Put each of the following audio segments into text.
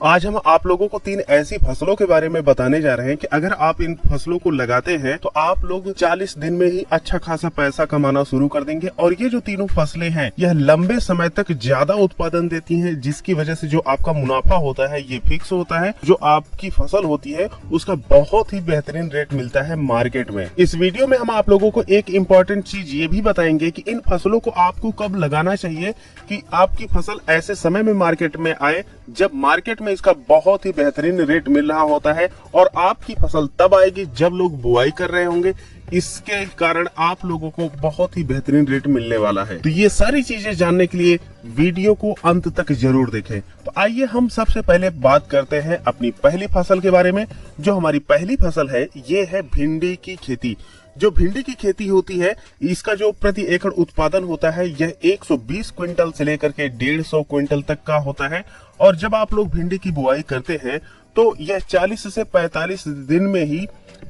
आज हम आप लोगों को 3 ऐसी फसलों के बारे में बताने जा रहे हैं कि अगर आप इन फसलों को लगाते हैं तो आप लोग 40 दिन में ही अच्छा खासा पैसा कमाना शुरू कर देंगे। और ये जो तीनों फसलें हैं यह लंबे समय तक ज्यादा उत्पादन देती हैं, जिसकी वजह से जो आपका मुनाफा होता है ये फिक्स होता है। जो आपकी फसल होती है उसका बहुत ही बेहतरीन रेट मिलता है मार्केट में। इस वीडियो में हम आप लोगों को एक इम्पोर्टेंट चीज ये भी बताएंगे कि इन फसलों को आपको कब लगाना चाहिए कि आपकी फसल ऐसे समय में मार्केट में आए जब मार्केट में इसका बहुत ही बेहतरीन रेट मिल रहा होता है, और आपकी फसल तब आएगी जब लोग बुआई कर रहे होंगे। इसके कारण आप लोगों को बहुत ही बेहतरीन रेट मिलने वाला है। तो ये सारी चीजें जानने के लिए वीडियो को अंत तक जरूर देखें। तो आइए हम सबसे पहले बात करते हैं अपनी पहली फसल के बारे में। जो हमारी पहली फसल है ये है भिंडी की खेती। जो भिंडी की खेती होती है इसका जो प्रति एकड़ उत्पादन होता है यह 120 क्विंटल से लेकर के 150 क्विंटल तक का होता है। और जब आप लोग भिंडी की बुआई करते हैं तो यह 40 से 45 दिन में ही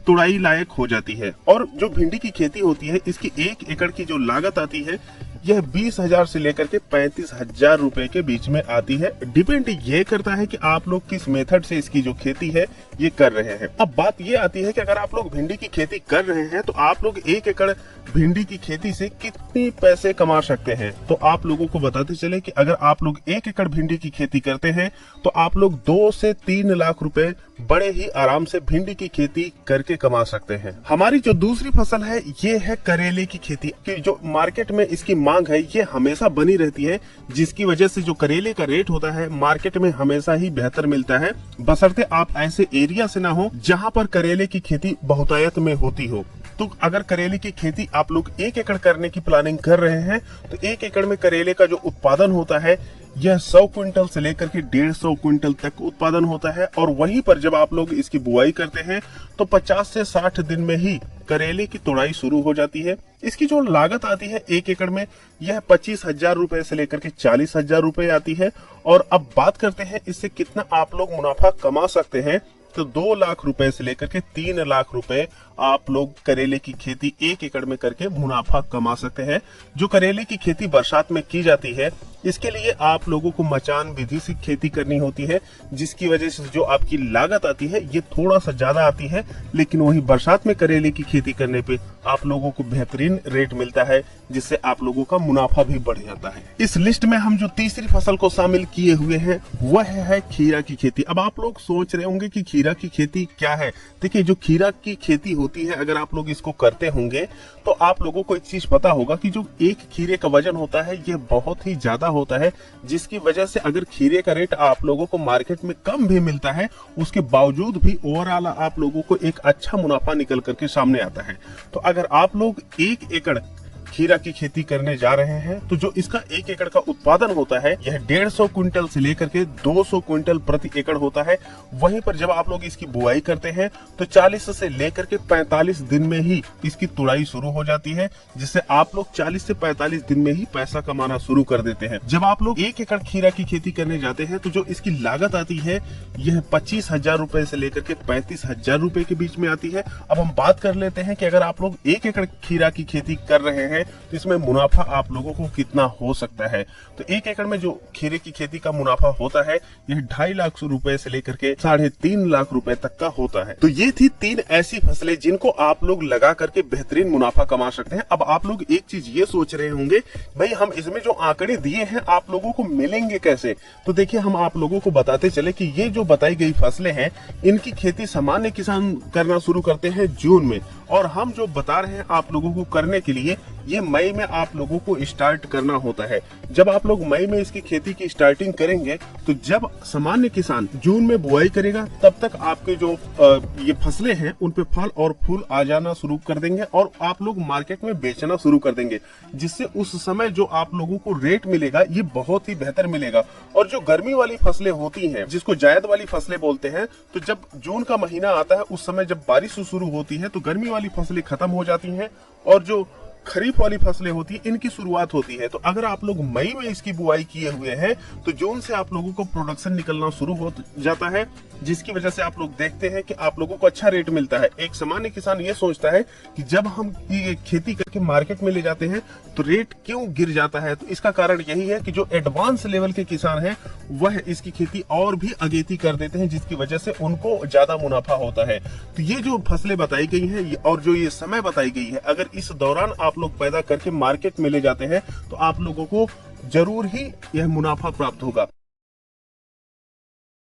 तुड़ाई लायक हो जाती है। और जो भिंडी की खेती होती है इसकी 1 एकड़ की जो लागत आती है यह 20,000 से लेकर के 35,000 रुपए के बीच में आती है। डिपेंड ये करता है कि आप लोग किस मेथड से इसकी जो खेती है ये कर रहे हैं। अब बात ये आती है कि अगर आप लोग भिंडी की खेती कर रहे हैं तो आप लोग 1 एकड़ भिंडी की खेती से कितने पैसे कमा सकते हैं। तो आप लोगों को बताते चले कि अगर आप लोग 1 एकड़ भिंडी की खेती करते हैं तो आप लोग 2 से 3 लाख रुपए बड़े ही आराम से भिंडी की खेती करके कमा सकते हैं। हमारी जो दूसरी फसल है ये है करेले की खेती की। जो मार्केट में इसकी मांग है ये हमेशा बनी रहती है, जिसकी वजह से जो करेले का रेट होता है मार्केट में हमेशा ही बेहतर मिलता है, बशर्ते आप ऐसे एरिया से ना हो जहां पर करेले की खेती बहुतायत में होती हो। तो अगर करेले की खेती आप लोग 1 एकड़ करने की प्लानिंग कर रहे हैं तो 1 एकड़ में करेले का जो उत्पादन होता है यह 100 क्विंटल से लेकर के 150 क्विंटल तक उत्पादन होता है। और वहीं पर जब आप लोग इसकी बुआई करते हैं तो 50 से 60 दिन में ही करेले की तुड़ाई शुरू हो जाती है। इसकी जो लागत आती है 1 एकड़ में यह 25,000 रुपए से लेकर के 40,000 रुपए आती है। और अब बात करते हैं इससे कितना आप लोग मुनाफा कमा सकते हैं। तो 2 लाख रुपए से लेकर के 3 लाख रुपए आप लोग करेले की खेती 1 एकड़ में करके मुनाफा कमा सकते हैं। जो करेले की खेती बरसात में की जाती है इसके लिए आप लोगों को मचान विधि से खेती करनी होती है, जिसकी वजह से जो आपकी लागत आती है ये थोड़ा सा ज्यादा आती है। लेकिन वही बरसात में करेले की खेती करने पे आप लोगों को बेहतरीन रेट मिलता है, जिससे आप लोगों का मुनाफा भी बढ़ जाता है। इस लिस्ट में हम जो तीसरी फसल को शामिल किए हुए हैं वह है खीरा की खेती। अब आप लोग सोच रहे होंगे कि खीरा की खेती क्या है। देखिए, जो खीरा की खेती होती है अगर आप लोग इसको करते होंगे तो आप लोगों को एक चीज पता होगा कि जो एक खीरे का वजन होता है ये बहुत ही ज्यादा होता है, जिसकी वजह से अगर खीरे का रेट आप लोगों को मार्केट में कम भी मिलता है उसके बावजूद भी ओवरऑल आप लोगों को एक अच्छा मुनाफा निकल करके सामने आता है। तो अगर आप लोग 1 एकड़ खीरा की खेती करने जा रहे हैं तो जो इसका 1 एकड़ का उत्पादन होता है यह 150 क्विंटल से लेकर के 200 क्विंटल प्रति एकड़ होता है। वहीं पर जब आप लोग इसकी बुआई करते हैं तो 40 से लेकर के 45 दिन में ही इसकी तुड़ाई शुरू हो जाती है, जिससे आप लोग 40 से 45 दिन में ही पैसा कमाना शुरू कर देते हैं। जब आप लोग 1 एकड़ खीरा की खेती करने जाते हैं तो जो इसकी लागत आती है यह 25,000 रुपए से लेकर के 35,000 रुपए के बीच में आती है। अब हम बात कर लेते हैं कि अगर आप लोग 1 एकड़ खीरा की खेती कर रहे हैं तो इसमें मुनाफा आप लोगों को कितना हो सकता है। तो 1 एकड़ में जो खीरे की खेती का मुनाफा होता है यह 2.5 लाख रुपए से लेकर के 3.5 लाख रुपए तक का होता है। तो ये थी 3 ऐसी फसलें जिनको आप लोग लगा करके बेहतरीन मुनाफा कमा सकते हैं। अब आप लोग एक चीज ये सोच रहे होंगे, भाई हम इसमें जो आंकड़े दिए हैं आप लोगों को मिलेंगे कैसे। तो देखिए, हम आप लोगों को बताते चले कि ये जो बताई गई फसलें हैं इनकी खेती सामान्य किसान करना शुरू करते हैं जून में, और हम जो बता रहे हैं आप लोगों को करने के लिए ये मई में आप लोगों को स्टार्ट करना होता है। जब आप लोग मई में इसकी खेती की स्टार्टिंग करेंगे तो जब सामान्य किसान जून में बुआई करेगा तब तक आपके जो ये फसलें हैं उन पे फल और फूल आ जाना शुरू कर देंगे और आप लोग मार्केट में बेचना शुरू कर देंगे, जिससे उस समय जो आप लोगों को रेट मिलेगा ये बहुत ही बेहतर मिलेगा। और जो गर्मी वाली फसलें होती हैं जिसको जायद वाली फसलें बोलते हैं, तो जब जून का महीना आता है उस समय जब बारिश शुरू होती है तो गर्मी वाली फसलें खत्म हो जाती हैं और जो खरीफ वाली फसलें होती है इनकी शुरुआत होती है। तो अगर आप लोग मई में इसकी बुआई किए हुए हैं तो जून से आप लोगों को प्रोडक्शन निकलना शुरू हो जाता है, जिसकी वजह से आप लोग देखते हैं कि आप लोगों को अच्छा रेट मिलता है। एक सामान्य किसान ये सोचता है कि जब हम ये खेती करके मार्केट में ले जाते हैं तो रेट क्यों गिर जाता है। तो इसका कारण यही है कि जो एडवांस लेवल के किसान हैं वह इसकी खेती और भी अगेती कर देते हैं, जिसकी वजह से उनको ज्यादा मुनाफा होता है। तो ये जो फसलें बताई गई हैं और जो ये समय बताई गई है, अगर इस दौरान आप लोग पैदा करके मार्केट में ले जाते हैं तो आप लोगों को जरूर ही यह मुनाफा प्राप्त होगा।